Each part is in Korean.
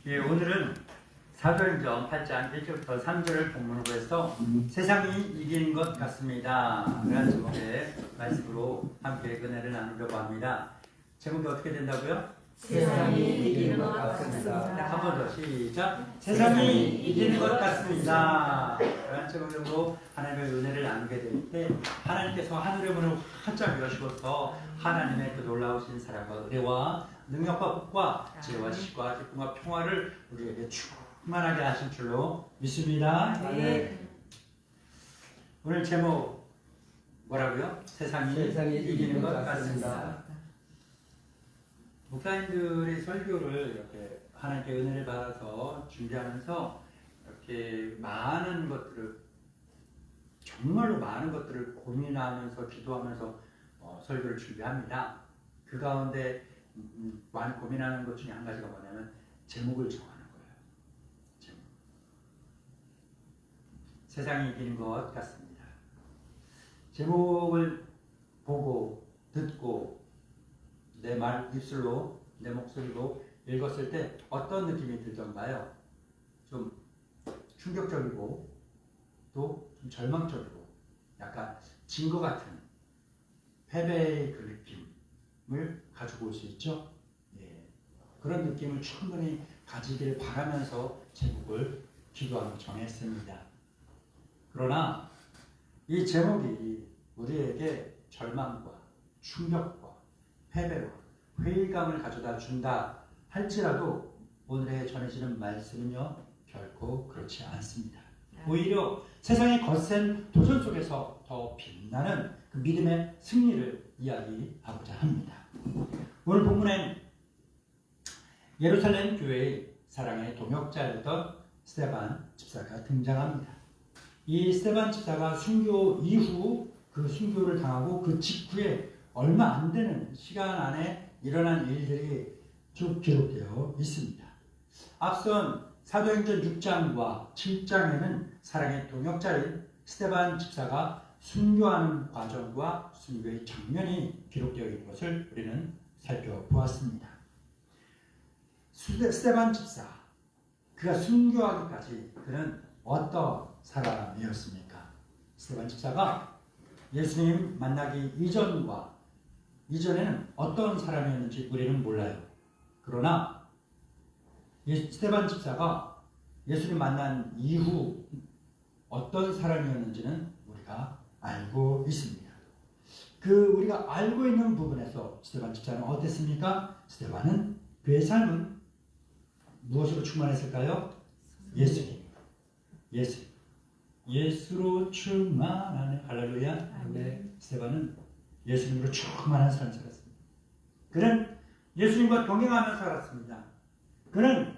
예, 오늘은 사도행전 8장 1절부터 3절을 본문으로 해서 세상이 이기는 것 같습니다. 라는 제목의 말씀으로 함께 은혜를 나누려고 합니다. 제목이 어떻게 된다고요? 세상이 이기는 것 같습니다. 한 번 더 시작. 세상이 이기는 것 같습니다. 라는 제목으로 하나님의 은혜를 나누게 될 때 하나님께서 하늘의 문을 활짝 여시고서 하나님의 그 놀라우신 사랑과 은혜와 능력과 복과 지혜와 지식과 기쁨과 평화를 우리에게 충만하게 하실 줄로 믿습니다. 네. 오늘 제목 뭐라고요? 세상이 이기는 것 같습니다. 목사님들의 설교를 이렇게 하나님께 은혜를 받아서 준비하면서 이렇게 많은 것들을 정말로 많은 것들을 고민하면서 기도하면서 설교를 준비합니다. 그 가운데 많이 고민하는 것 중에 한 가지가 뭐냐면 제목을 정하는 거예요. 제목. 세상이 이기는 것 같습니다. 제목을 보고 듣고 내 말 입술로 내 목소리로 읽었을 때 어떤 느낌이 들던가요? 좀 충격적이고 또 좀 절망적이고 약간 진 것 같은 패배의 그 느낌을 가지고 올 수 있죠. 예. 그런 느낌을 충분히 가지기를 바라면서 제목을 기도하며 정했습니다. 그러나 이 제목이 우리에게 절망과 충격과 패배와 회의감을 가져다 준다 할지라도 오늘의 전해지는 말씀은요 결코 그렇지 않습니다. 오히려 세상의 거센 도전 속에서 더 빛나는 그 믿음의 승리를 이야기하고자 합니다. 오늘 본문엔 예루살렘 교회의 사랑의 동역자였던 스데반 집사가 등장합니다. 이 스데반 집사가 순교 이후 그 순교를 당하고 그 직후에 얼마 안 되는 시간 안에 일어난 일들이 쭉 기록되어 있습니다. 앞선 사도행전 6장과 7장에는 사랑의 동역자인 스데반 집사가 순교하는 과정과 순교의 장면이 기록되어 있는 것을 우리는 살펴보았습니다. 스데반 집사, 그가 순교하기까지 그는 어떤 사람이었습니까? 스데반 집사가 예수님 만나기 이전에는 어떤 사람이었는지 우리는 몰라요. 그러나 스데반 집사가 예수님 만난 이후 어떤 사람이었는지는 우리가 알고 있습니다. 우리가 알고 있는 부분에서 스데반 집사는 어땠습니까? 스데반은 그의 삶은 무엇으로 충만했을까요? 예수로 충만하네. 할렐루야. 네. 스데반은 예수님으로 충만한 삶을 살았습니다. 그는 예수님과 동행하며 살았습니다. 그는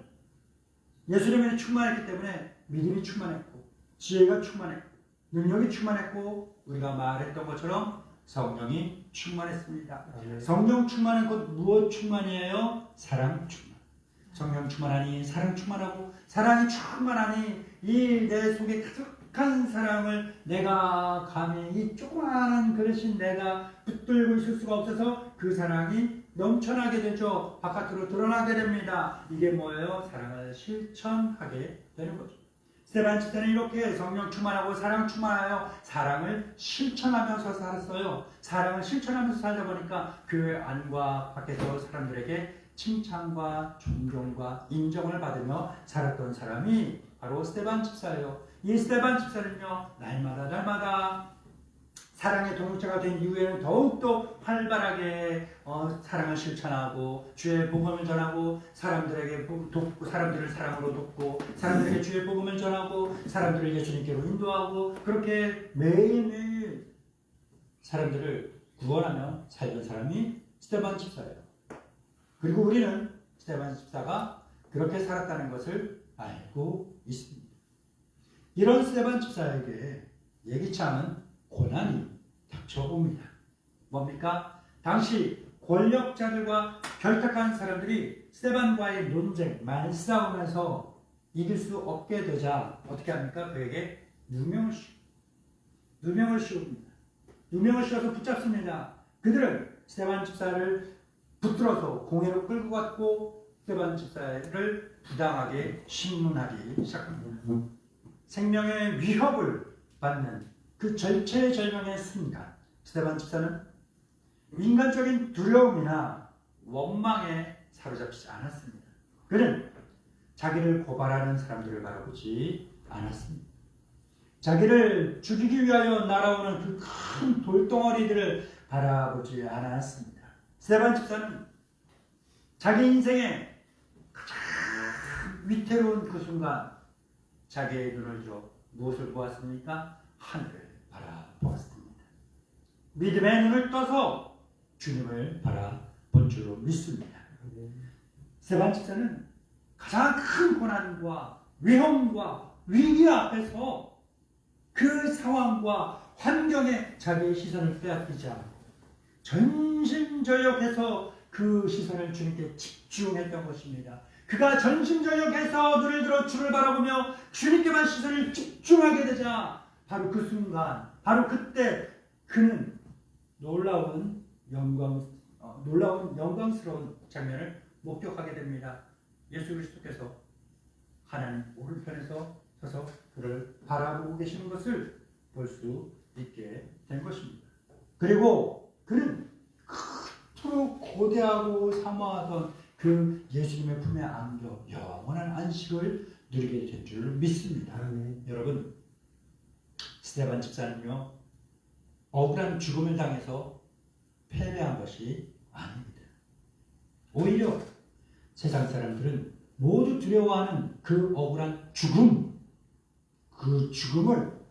예수님에 충만했기 때문에 믿음이 충만했고 지혜가 충만했고 능력이 충만했고 우리가 말했던 것처럼 성령이 충만했습니다. 성령 충만한 것 무엇 충만이에요? 사랑 충만. 성령 충만하니 사랑 충만하고 사랑이 충만하니 이 내 속에 가득한 사랑을 내가 감히 이 조그마한 그릇인 내가 붙들고 있을 수가 없어서 그 사랑이 넘쳐나게 되죠. 바깥으로 드러나게 됩니다. 이게 뭐예요? 사랑을 실천하게 되는 거죠. 스데반 집사는 이렇게 성령 충만하고 사랑 충만하여 사랑을 실천하면서 살았어요. 사랑을 실천하면서 살다 보니까 교회 안과 밖에서 사람들에게 칭찬과 존경과 인정을 받으며 살았던 사람이 바로 스데반 집사예요. 이 스데반 집사는요, 날마다 사랑의 동역자가 된 이후에는 더욱더 활발하게 사랑을 실천하고 주의 복음을 전하고 사람들에게 돕고 사람들을 사랑으로 돕고 사람들에게 주의 복음을 전하고 사람들을 예수님께로 인도하고 그렇게 매일매일 사람들을 구원하며 살던 사람이 스데반 집사예요. 그리고 우리는 스데반 집사가 그렇게 살았다는 것을 알고 있습니다. 이런 스데반 집사에게 예기치 않은 고난이 닥쳐옵니다. 뭡니까? 당시 권력자들과 결탁한 사람들이 스데반과의 논쟁, 말싸움에서 이길 수 없게 되자 어떻게 합니까? 그에게 누명을 씌웁니다. 누명을 씌워서 붙잡습니다. 그들은 스데반 집사를 붙들어서 공회로 끌고 갔고 스데반 집사를 부당하게 신문하기 시작합니다. 생명의 위협을 받는 그 절체절명의 순간, 스데반 집사는 인간적인 두려움이나 원망에 사로잡히지 않았습니다. 그는 자기를 고발하는 사람들을 바라보지 않았습니다. 자기를 죽이기 위하여 날아오는 그 큰 돌덩어리들을 바라보지 않았습니다. 스데반 집사는 자기 인생의 가장 위태로운 그 순간 자기의 눈을 들어 무엇을 보았습니까? 하늘을 바라보았습니다. 믿음의 눈을 떠서 주님을 바라본 줄로 믿습니다. 스데반 집사는 가장 큰 고난과 위험과 위기 앞에서 그 상황과 환경에 자기의 시선을 빼앗기지 않고 전심전력해서 그 시선을 주님께 집중했던 것입니다. 그가 전심전력해서 눈을 들어 주를 바라보며 주님께만 시선을 집중하게 되자 바로 그 순간, 바로 그때 그는 놀라운 영광스러운 장면을 목격하게 됩니다. 예수 그리스도께서 하나님 오른편에서 서서 그를 바라보고 계시는 것을 볼 수 있게 된 것입니다. 그리고 그는 그토록 고대하고 사모하던 그 예수님의 품에 안겨 영원한 안식을 누리게 된 줄 믿습니다. 여러분, 스데반 집사는요, 억울한 죽음을 당해서 패배한 것이 아닙니다. 오히려 세상 사람들은 모두 두려워하는 그 억울한 죽음, 그 죽음을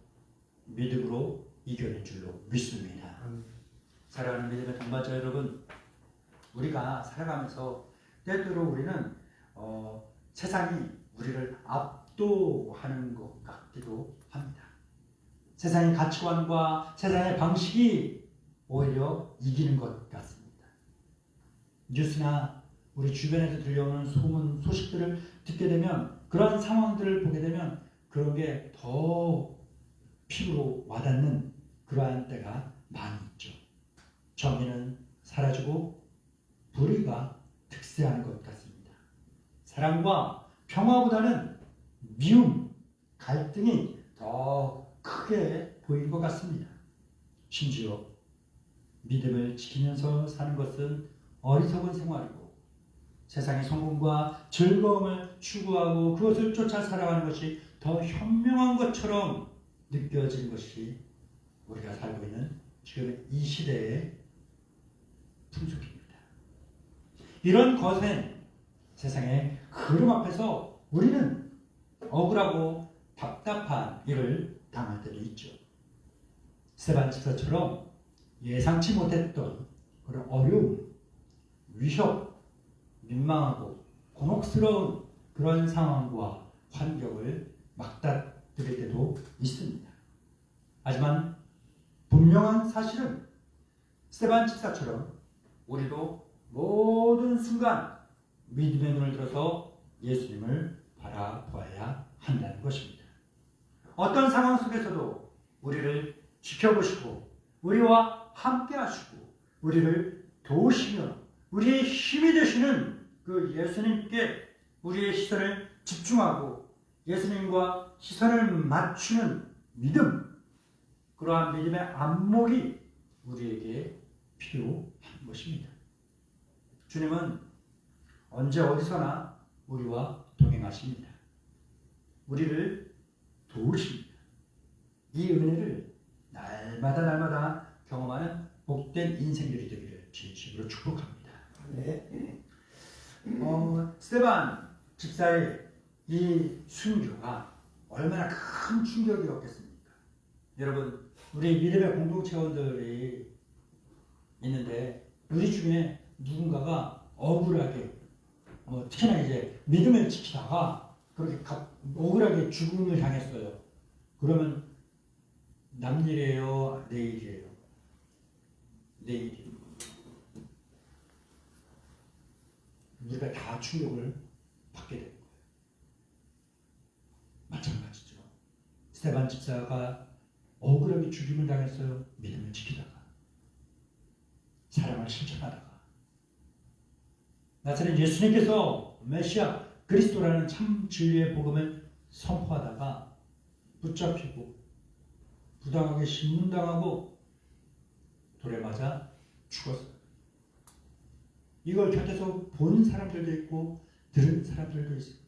믿음으로 이겨낸 줄로 믿습니다. 사랑하는 믿음의 동반자 여러분, 우리가 살아가면서 때때로 우리는 세상이 우리를 압도하는 것 같기도 합니다. 세상의 가치관과 세상의 방식이 오히려 이기는 것 같습니다. 뉴스나 우리 주변에서 들려오는 소문, 소식들을 듣게 되면, 그런 상황들을 보게 되면 그런 게 더 피부로 와닿는 그러한 때가 많이 있죠. 정의는 사라지고 불의가 득세하는 것 같습니다. 사랑과 평화보다는 미움, 갈등이 더 크게 보인 것 같습니다. 심지어 믿음을 지키면서 사는 것은 어리석은 생활이고, 세상의 성공과 즐거움을 추구하고 그것을 쫓아 살아가는 것이 더 현명한 것처럼 느껴지는 것이 우리가 살고 있는 지금 이 시대의 풍속입니다. 이런 거센 세상의 흐름 앞에서 우리는 억울하고 답답한 일을 당할 때도 있죠. 스데반 집사처럼 예상치 못했던 그런 어려움, 위협, 민망하고 곤혹스러운 그런 상황과 환경을 맞닥뜨릴 때도 있습니다. 하지만 분명한 사실은 스데반 집사처럼 우리도 모든 순간 믿음의 눈을 들어서 예수님을 바라보아야 한다는 것입니다. 어떤 상황 속에서도 우리를 지켜보시고 우리와 함께 하시고 우리를 도우시며 우리의 힘이 되시는 그 예수님께 우리의 시선을 집중하고 예수님과 시선을 맞추는 믿음, 그러한 믿음의 안목이 우리에게 필요한 것입니다. 주님은 언제 어디서나 우리와 동행하십니다. 우리를 도우십니다. 이 은혜를 날마다 경험하는 복된 인생들이 되기를 진심으로 축복합니다. 네. 스데반 집사의 이 순교가 얼마나 큰 충격이었겠습니까? 여러분, 우리 믿음의 공동체원들이 있는데 우리 중에 누군가가 억울하게 특히나 이제 믿음을 지키다가 그렇게 억울하게 죽음을 당했어요. 그러면 남 일이에요? 내 일이에요? 내 일이에요. 우리가 다 충격을 받게 되는 거예요. 마찬가지죠. 스데반 집사가 억울하게 죽임을 당했어요. 믿음을 지키다가, 사랑을 실천하다가. 나사렛 예수님께서 메시아 그리스도라는 참 진리의 복음을 선포하다가 붙잡히고 부당하게 신문당하고 돌에 맞아 죽었어요. 이걸 곁에서 본 사람들도 있고 들은 사람들도 있습니다.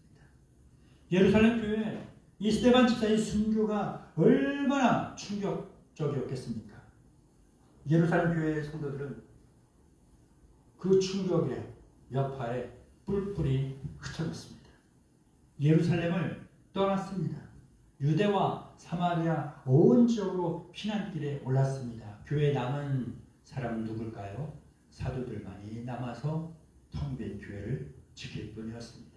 예루살렘 교회에 이 스데반 집사의 순교가 얼마나 충격적이었겠습니까? 예루살렘 교회의 성도들은 그 충격의 여파에 뿔뿔이 흩어졌습니다. 예루살렘을 떠났습니다. 유대와 사마리아 온 지역으로 피난길에 올랐습니다. 교회에 남은 사람은 누굴까요? 사도들만이 남아서 텅 빈 교회를 지킬 뿐이었습니다.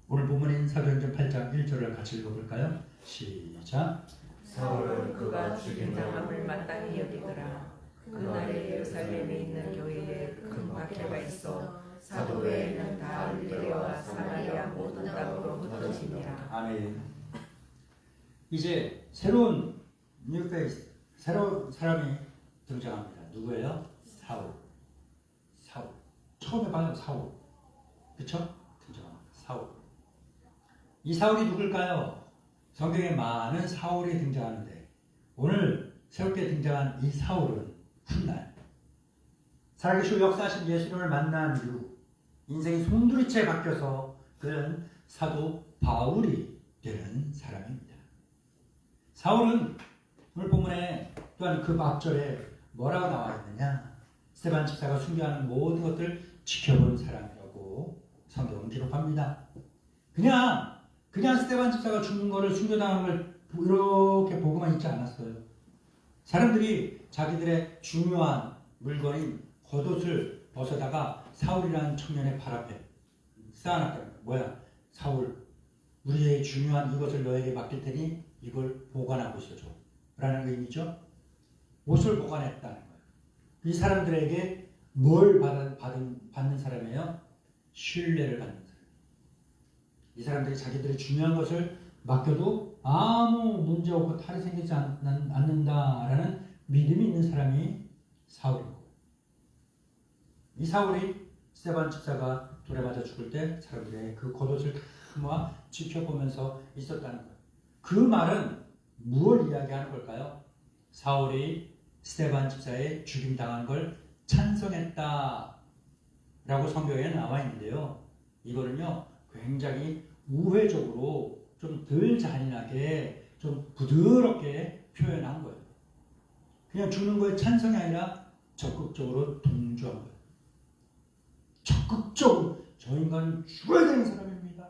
오늘 본문인 사도행전 8장 1절을 같이 읽어볼까요? 시작. 사울은 그가 죽인 당함을 마땅히 여기더라. 그날에 예루살렘에 있는 교회에 큰 박해가 있어 사도 외에는 다 유대와 사마리아 모든 땅으로 흩어지니라. 아멘. 이제 새로운 뉴페이스, 새로운 사람이 등장합니다. 누구예요? 사울. 처음에 봐요, 사울. 그쵸? 등장합니다. 사울. 이 사울이 누굴까요? 성경에 많은 사울이 등장하는데 오늘 새롭게 등장한 이 사울은 훗날 살아계시고 역사하신 예수님을 만난 이후 인생이 송두리째 바뀌어서 그는 사도 바울이 되는 사람입니다. 사울은 오늘 본문에 또한 그 앞절에 뭐라고 나와 있느냐? 스데반 집사가 순교하는 모든 것들을 지켜본 사람이라고 성경은 기록합니다. 그냥 스데반 집사가 죽는 거를 순교당하는 걸 이렇게 보고만 있지 않았어요. 사람들이 자기들의 중요한 물건인 겉옷을 벗어다가 사울이라는 청년의 발 앞에 쌓아놨다는 거예요. 뭐야? 사울, 우리의 중요한 이것을 너에게 맡길 테니 이걸 보관하고 있어줘. 라는 의미죠. 옷을 보관했다는 거예요. 이 사람들에게 뭘 받는 사람이에요? 신뢰를 받는 사람. 이 사람들이 자기들의 중요한 것을 맡겨도 아무 문제 없고 탈이 생기지 않는다라는 믿음이 있는 사람이 사울이고, 이 사울이 스데반 집사가 돌에 맞아 죽을 때 사람들의 그 겉옷을 모아 지켜보면서 있었다는 거예요. 그 말은 무엇을 이야기하는 걸까요? 사울이 스데반 집사의 죽임당한 걸 찬성했다 라고 성경에 나와 있는데요. 이거는요 굉장히 우회적으로 좀 덜 잔인하게 좀 부드럽게 표현한 거예요. 그냥 죽는 거에 찬성이 아니라 적극적으로 동조한 거예요. 적극적으로 저 인간은 죽어야 되는 사람입니다.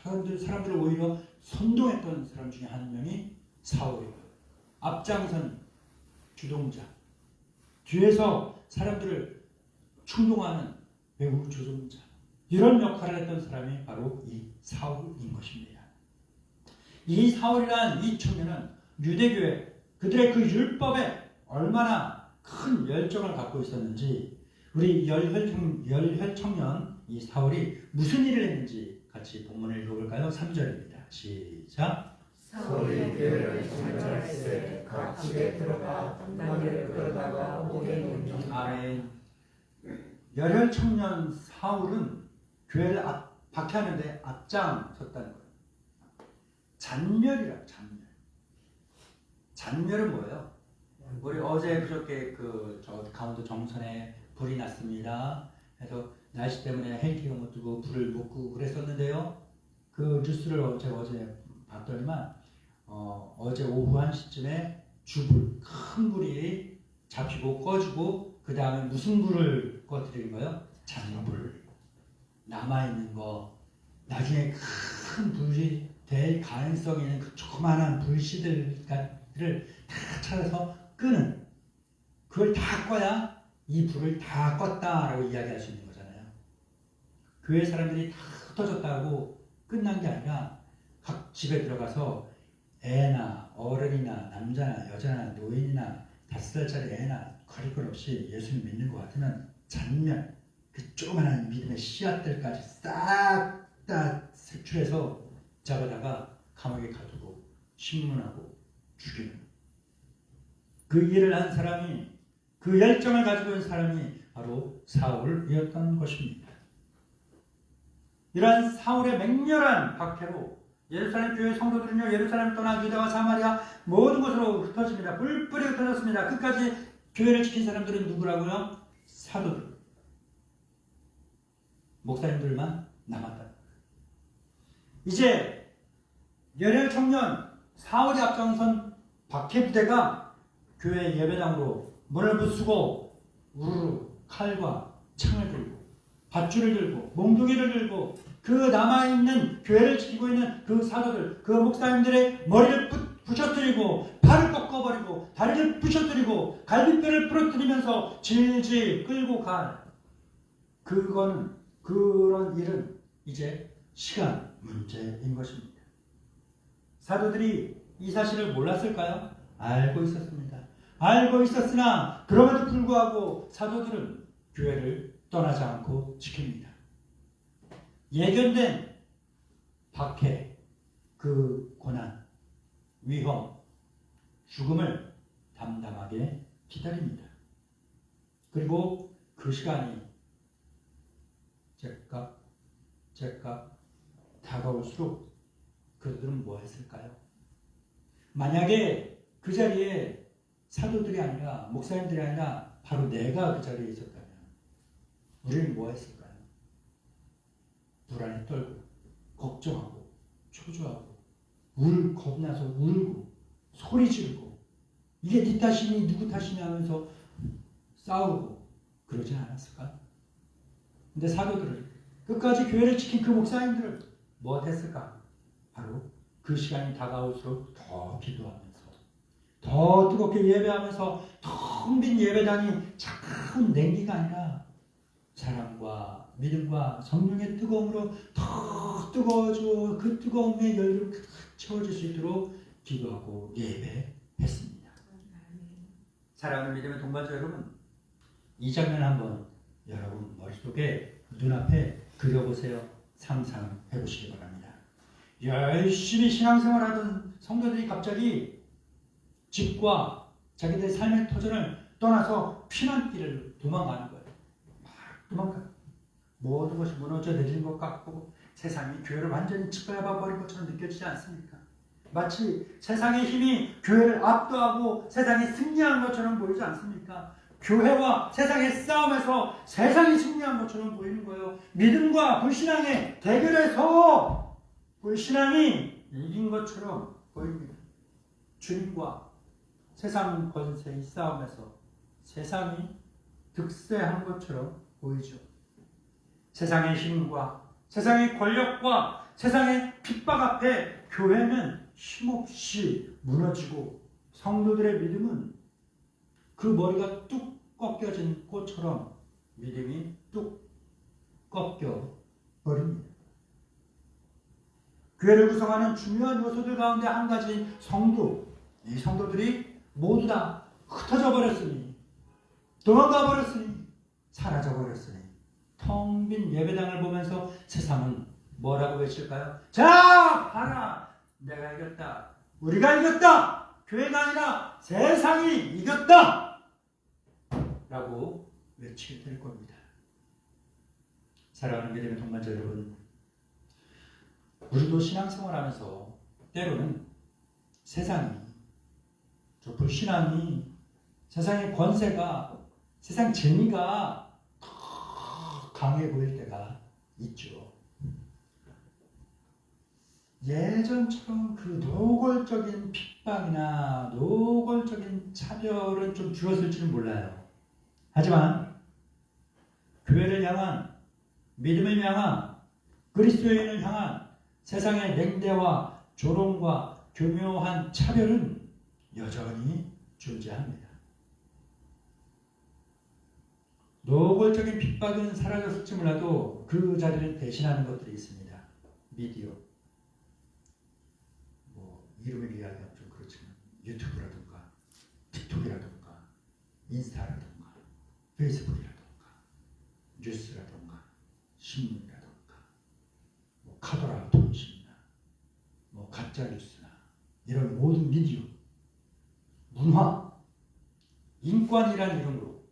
사람들을 오히려 선동했던 사람 중에 한 명이 사울이고요. 앞장선 주동자, 뒤에서 사람들을 충동하는 외국 조종자, 이런 역할을 했던 사람이 바로 이 사울인 것입니다. 이 사울이란 이 청년은 유대교회, 그들의 그 율법에 얼마나 큰 열정을 갖고 있었는지, 우리 열혈 청년 이 사울이 무슨 일을 했는지 같이 본문을 읽어볼까요? 3절입니다. 시작. 사울이 교회를 정찰할세 각 집에 들어가 남녀를 끌어다가 목에 놓니. 아멘. 열혈 청년 사울은 교회를 박해하는데 앞장섰다는 거예요. 잔멸이라고, 잔멸. 잔멸은 뭐예요? 우리 어제 그저께 저 강원도 정선에 불이 났습니다. 그래서 날씨 때문에 헬기가 못 뜨고 불을 못 끄고 그랬었는데요. 그 뉴스를 제가 어제 봤더니만 어제 오후 1시쯤에 주불, 큰 불이 잡히고 꺼지고 그 다음에 무슨 불을 꺼뜨린 거예요? 잔불. 남아있는 거, 나중에 큰 불이 될 가능성이 있는 그 조그마한 불씨들을 다 찾아서 끄는, 그걸 다 꺼야 이 불을 다 껐다라고 이야기할 수 있는 거잖아요. 교회 사람들이 다 흩어졌다고 끝난 게 아니라 각 집에 들어가서 애나 어른이나 남자나 여자나 노인이나 5살짜리 애나 가릴 것 없이 예수님 믿는 것 같으면 잔면, 그 조그마한 믿음의 씨앗들까지 싹 다 색출해서 잡아다가 감옥에 가두고 신문하고 죽이는, 그 일을 한 사람이, 그 열정을 가지고 있는 사람이 바로 사울이었던 것입니다. 이러한 사울의 맹렬한 박해로 예루살렘 교회 성도들은요, 예루살렘을 떠나 유다와 사마리아 모든 곳으로 흩어집니다. 뿔뿔이 흩어졌습니다. 끝까지 교회를 지킨 사람들은 누구라고요? 사도들. 목사님들만 남았다. 이제 열혈 청년 사울이 앞장선 박해 부대가 교회 예배당으로 문을 부수고 우르르 칼과 창을 들고 밧줄을 들고 몽둥이를 들고 그 남아있는 교회를 지키고 있는 그 사도들, 그 목사님들의 머리를 부셔뜨리고 팔을 꺾어버리고 다리를 부셔뜨리고 갈비뼈를 부러뜨리면서 질질 끌고 갈 그런 일은 이제 시간 문제인 것입니다. 사도들이 이 사실을 몰랐을까요? 알고 있었습니다. 알고 있었으나 그럼에도 불구하고 사도들은 교회를 떠나지 않고 지킵니다. 예견된 박해, 그 고난, 위험, 죽음을 담담하게 기다립니다. 그리고 그 시간이 제깍 다가올수록 그들은 뭐 했을까요? 만약에 그 자리에 사도들이 아니라 목사님들이 아니라 바로 내가 그 자리에 있었다면 우리는 뭐 했을까요? 불안에 떨고 걱정하고 초조하고 겁나서 울고 소리 지르고 이게 네 탓이니 누구 탓이니 하면서 싸우고 그러지 않았을까? 근데 사도들은 끝까지 교회를 지킨 그 목사님들은 뭐 했을까? 바로 그 시간이 다가올수록 더 기도하면서 더 뜨겁게 예배하면서 텅 빈 예배당이 차가운 냉기가 아니라 사랑과 믿음과 성령의 뜨거움으로 더 뜨거워져 그 뜨거움의 열기로 채워질 수 있도록 기도하고 예배했습니다. 사랑하는 믿음의 동반자 여러분, 이 장면 한번 여러분 머릿속에 눈앞에 그려보세요. 상상해 보시기 바랍니다. 열심히 신앙생활하던 성도들이 갑자기 집과 자기들의 삶의 터전을 떠나서 피난길을 도망가는 거예요. 막 도망가요. 모든 것이 무너져 내리는 것 같고 세상이 교회를 완전히 짓밟아 버린 것처럼 느껴지지 않습니까? 마치 세상의 힘이 교회를 압도하고 세상이 승리한 것처럼 보이지 않습니까? 교회와 세상의 싸움에서 세상이 승리한 것처럼 보이는 거예요. 믿음과 불신앙의 대결에서 불신앙이 이긴 것처럼 보입니다. 주님과 세상 권세의 싸움에서 세상이 득세한 것처럼 보이죠. 세상의 힘과 세상의 권력과 세상의 핍박 앞에 교회는 힘없이 무너지고 성도들의 믿음은 그 머리가 뚝 꺾여진 꽃처럼 믿음이 뚝 꺾여 버립니다. 교회를 구성하는 중요한 요소들 가운데 한 가지인 성도, 이 성도들이 모두 다 흩어져 버렸으니 도망가 버렸으니 사라져 버렸으니 텅 빈 예배당을 보면서 세상은 뭐라고 외칠까요? 자, 봐라! 내가 이겼다. 우리가 이겼다. 교회가 아니라 세상이 이겼다. 라고 외치게 될 겁니다. 사랑하는 믿음의 동반자 여러분, 우리도 신앙생활하면서 때로는 세상이, 저 불신앙이, 세상의 권세가, 세상 재미가 더 강해 보일 때가 있죠. 예전처럼 그 노골적인 핍박이나 노골적인 차별은 좀 줄었을지는 몰라요. 하지만 교회를 향한, 믿음을 향한, 그리스도인을 향한 세상의 냉대와 조롱과 교묘한 차별은 여전히 존재합니다. 노골적인 핍박은 사라졌을지 몰라도 그 자리를 대신하는 것들이 있습니다. 미디어, 이름을 이야기하면 좀 그렇지만 유튜브라든가 틱톡이라든가 인스타라든가 페이스북이라든가 뉴스라든가 신문이라든가 카더라 통신이나 가짜뉴스나 이런 모든 미디어, 문화, 인권이라는 이름으로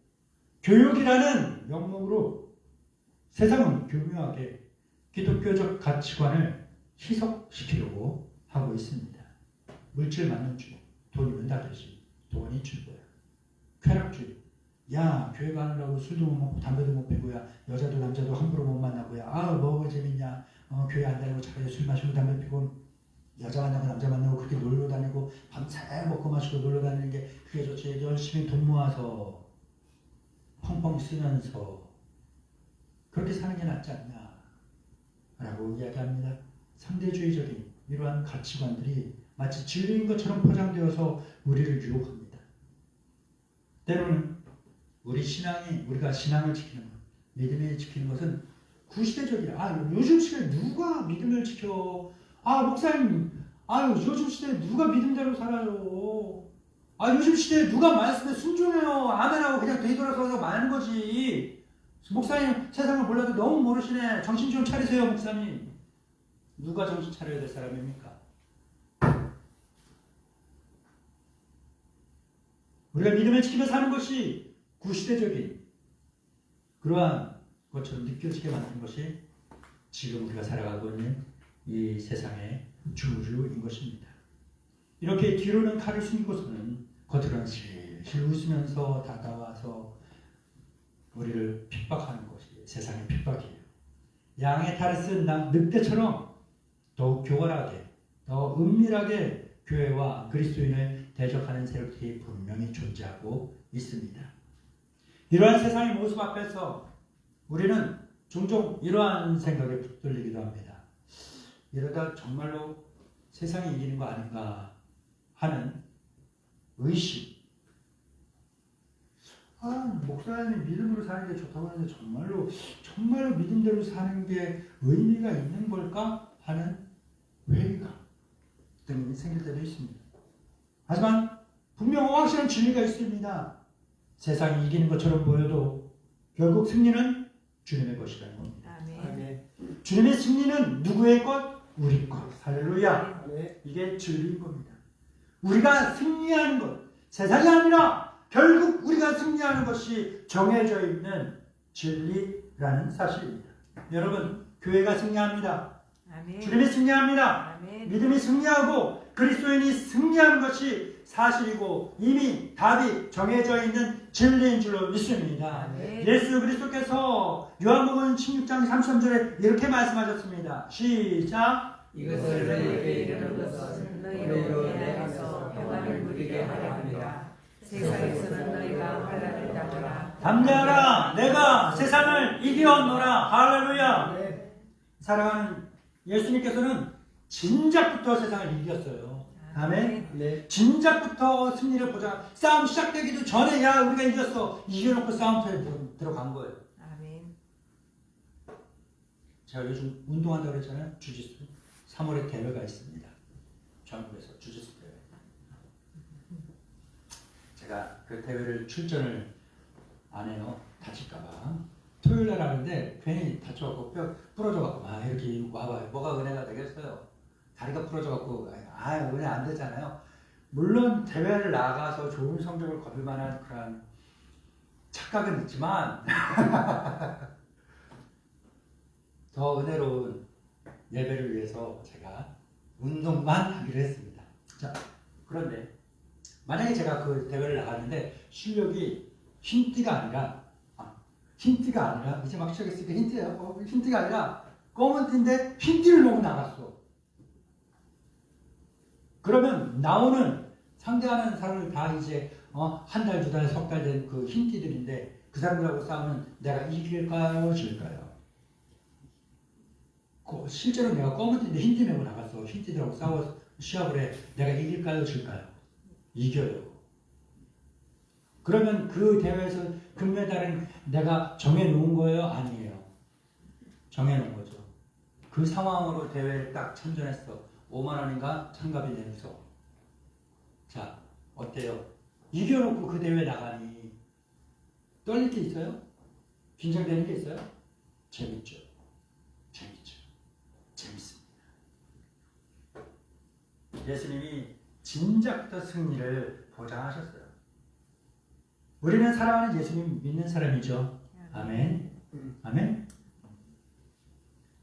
교육이라는 명목으로 세상은 교묘하게 기독교적 가치관을 희석시키려고 하고 있습니다. 물질 만능주의, 돈이면 다 되지. 돈이 최고야. 쾌락주의. 야, 교회 가느라고 술도 못 먹고 담배도 못 피고야, 여자도 남자도 함부로 못 만나고야, 뭐가 재밌냐, 교회 안 다니고 차라리 술 마시고 담배 피고 여자 만나고 남자 만나고 그렇게 놀러 다니고 밤새 먹고 마시고 놀러 다니는 게 그게 좋지. 열심히 돈 모아서 펑펑 쓰면서 그렇게 사는 게 낫지 않냐 라고 이야기합니다. 상대주의적인 이러한 가치관들이 마치 진리인 것처럼 포장되어서 우리를 유혹합니다. 때로는 우리가 신앙을 지키는 것, 믿음을 지키는 것은 구시대적이라. 요즘 시대에 누가 믿음을 지켜? 목사님, 요즘 시대에 누가 믿음대로 살아요? 요즘 시대에 누가 말씀에 순종해요? 아멘하고 그냥 되돌아서서 마는 거지. 목사님, 세상을 몰라도 너무 모르시네. 정신 좀 차리세요, 목사님. 누가 정신 차려야 될 사람입니까? 우리가 믿음을 지키며 사는 것이 구시대적인 그러한 것처럼 느껴지게 만든 것이 지금 우리가 살아가고 있는 이 세상의 주류인 것입니다. 이렇게 뒤로는 칼을 숨기고서는 겉으로는 실실 웃으면서 다가와서 우리를 핍박하는 것이 세상의 핍박이에요. 양의 탈을 쓴 늑대처럼 더욱 교활하게, 더 은밀하게 교회와 그리스도인을 대적하는 세력들이 분명히 존재하고 있습니다. 이러한 세상의 모습 앞에서 우리는 종종 이러한 생각에 붙들리기도 합니다. 이러다 정말로 세상이 이기는 거 아닌가 하는 의식. 목사님이 믿음으로 사는 게 좋다고 하는데 정말로 믿음대로 사는 게 의미가 있는 걸까 하는 회의감 때문에 생길 때도 있습니다. 하지만 분명 확실한 진리가 있습니다. 세상이 이기는 것처럼 보여도 결국 승리는 주님의 것이라는 겁니다. 아멘. 주님의 승리는 누구의 것? 우리 것. 할렐루야. 네. 이게 진리인 겁니다. 우리가 승리하는 것, 세상이 아니라 결국 우리가 승리하는 것이 정해져 있는 진리라는 사실입니다. 여러분, 교회가 승리합니다. 아멘. 주님이 승리합니다. 아멘. 믿음이 승리하고 그리스도인이 승리하는 것이 사실이고 이미 답이 정해져 있는 진리인 줄로 믿습니다. 아멘. 예수 그리스도께서 요한복음 16장 33절에 이렇게 말씀하셨습니다. 시작. 이것을 너희에게 이르는 것은 너희로 인하여서 평안을 누리게 하려 함이라. 세상에서는 너희가 환난을 당하나 담대하라. 내가 세상을 이겨노라. 할렐루야. 네. 사랑하는 예수님께서는 진작부터 세상을 이겼어요. 아멘. 네. 진작부터 승리를 보자. 싸움 시작되기도 전에 우리가 이겼어. 이겨놓고 싸움터에 들어간 거예요. 아멘. 제가 요즘 운동한다고 그랬잖아요. 주짓수. 3월에 대회가 있습니다. 전국에서 주짓수 대회. 제가 그 대회를 출전을 안 해요. 다칠까봐. 토요일 날 하는데 괜히 다쳐갖고 뼈 부러져갖고 이렇게 와봐요. 뭐가 은혜가 되겠어요. 다리가 부러져갖고 은혜 안 되잖아요. 물론 대회를 나가서 좋은 성적을 거둘 만한 그런 착각은 있지만 더 은혜로운 예배를 위해서 제가 운동만 하기로 했습니다. 자, 그런데 만약에 제가 그 대회를 나갔는데 실력이 흰띠가 아니라 이제 막 시작했으니까 흰띠예요. 흰띠가 아니라 검은 띠인데 흰띠를 놓고 나갔어. 그러면 나오는 상대하는 사람을 다 이제 한 달, 두 달, 석 달 된 그 흰띠들인데 그 사람들하고 싸우면 내가 이길까요, 질까요? 실제로 내가 검은 띠인데 흰띠 메고 나갔어. 흰띠들하고 싸워서 시합을 해. 내가 이길까요, 질까요? 이겨요. 그러면 그 대회에서 금메달은 내가 정해놓은 거예요? 아니에요. 정해놓은 거죠. 그 상황으로 대회에 딱 참전했어. 5만 원인가 참가비 내면서. 자, 어때요? 이겨놓고 그 대회 나가니 떨릴 게 있어요? 긴장되는 게 있어요? 재밌죠. 재밌습니다. 예수님이 진작부터 승리를 보장하셨어요. 우리는 사랑하는 예수님 믿는 사람이죠. 아멘. 아멘.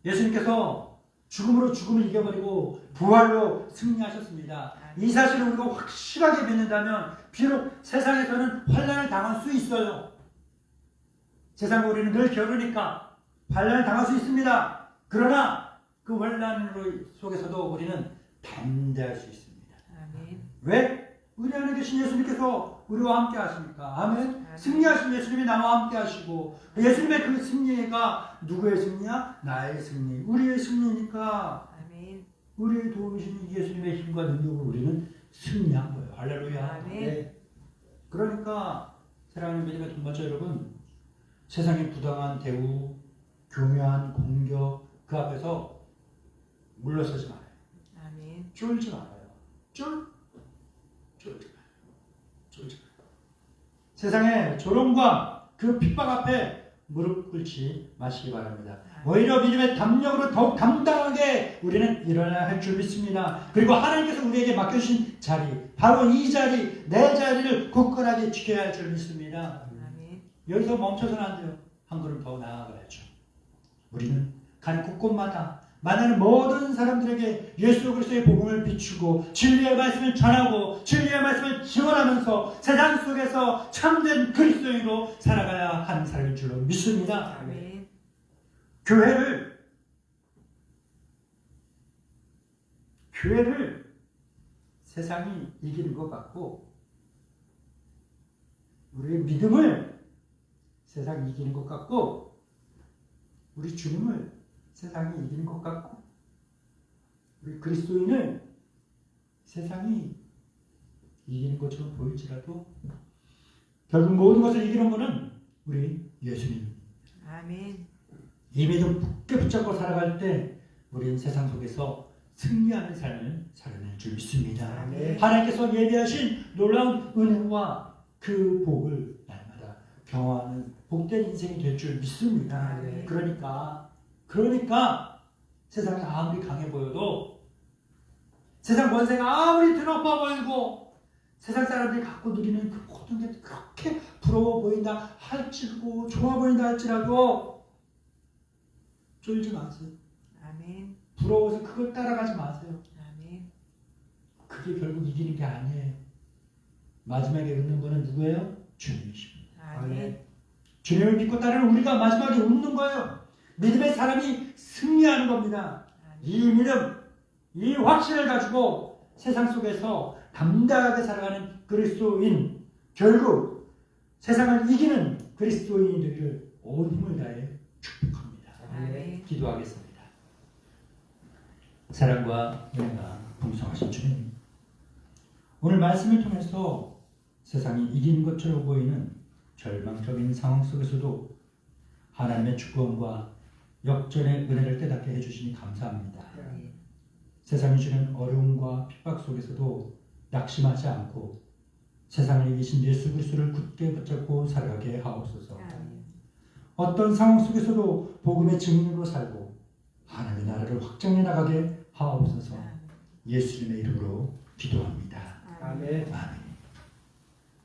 예수님께서 죽음으로 죽음을 이겨버리고 부활로 승리하셨습니다. 이 사실을 우리가 확실하게 믿는다면 비록 세상에서는 환난을 당할 수 있어요. 세상 우리는 늘 겨루니까 환난을 당할 수 있습니다. 그러나 그 환난 속에서도 우리는 담대할 수 있습니다. 아멘. 왜? 우리 안에 계신 예수님께서 우리와 함께 하십니까? 아멘. 승리하신 예수님이 나와 함께 하시고 예수님의 그 승리가 누구의 승리야? 나의 승리, 우리의 승리니까 아멘. 우리의 도우시는 예수님의 힘과 능력으로 우리는 승리한 거예요. 할렐루야. 아멘. 네. 그러니까 사랑하는 믿음의 동반자 여러분, 세상의 부당한 대우, 교묘한 공격 그 앞에서 물러서지 말아요. 아멘. 쫄지 말아요. 쫄지 마요. 세상의 조롱과 그 핍박 앞에 무릎 꿇지 마시기 바랍니다. 오히려 믿음의 담력으로 더욱 담당하게 우리는 일어나야 할 줄 믿습니다. 그리고 하나님께서 우리에게 맡겨주신 자리, 바로 이 자리, 내 자리를 굳건하게 지켜야 할 줄 믿습니다. 아멘. 여기서 멈춰서는 안 돼요. 한 걸음 더 나아가야죠. 우리는 간 곳곳마다 만나는 모든 사람들에게 예수 그리스도의 복음을 비추고 진리의 말씀을 전하고 진리의 말씀을 지원하면서 세상 속에서 참된 그리스도인으로 살아가야 하는 사람인 줄로 믿습니다. 아멘. 교회를 세상이 이기는 것 같고 우리의 믿음을 세상이 이기는 것 같고 우리 주님을 세상이 이기는 것 같고 우리 그리스도인을 세상이 이기는 것처럼 보일지라도 결국 모든 것을 이기는 것은 우리 예수님. 아멘. 이 믿음 굳게 붙잡고 살아갈 때 우리는 세상 속에서 승리하는 삶을 살아낼 줄 믿습니다. 아멘. 하나님께서 예비하신 놀라운 은혜와 그 복을 날마다 경험하는 복된 인생이 될 줄 믿습니다. 아멘. 그러니까 세상이 아무리 강해 보여도 세상 권세가 아무리 드높아 보이고 세상 사람들이 갖고 누리는 그 모든 게 그렇게 부러워 보인다 할지라도 좋아 보인다 할지라도 쫄지 마세요. 아멘. 부러워서 그걸 따라가지 마세요. 아멘. 그게 결국 이기는 게 아니에요. 마지막에 웃는 거는 누구예요? 주님이십니다. 아멘. 주님을 믿고 따르는 우리가 마지막에 웃는 거예요. 믿음의 사람이 승리하는 겁니다. 이 믿음, 이 확신을 가지고 세상 속에서 담대하게 살아가는 그리스도인, 결국 세상을 이기는 그리스도인이 되기를 온 힘을 다해 축복합니다. 아멘. 기도하겠습니다. 사랑과 은혜가 풍성하신 주님, 오늘 말씀을 통해서 세상이 이기는 것처럼 보이는 절망적인 상황 속에서도 하나님의 주권과 역전의 은혜를 깨닫게 해주시니 감사합니다. 아멘. 세상이 주는 어려움과 핍박 속에서도 낙심하지 않고 세상을 이기신 예수 그리스도를 굳게 붙잡고 살아가게 하옵소서. 아멘. 어떤 상황 속에서도 복음의 증인으로 살고 하나님의 나라를 확장해 나가게 하옵소서. 예수님의 이름으로 기도합니다. 아멘. 아멘.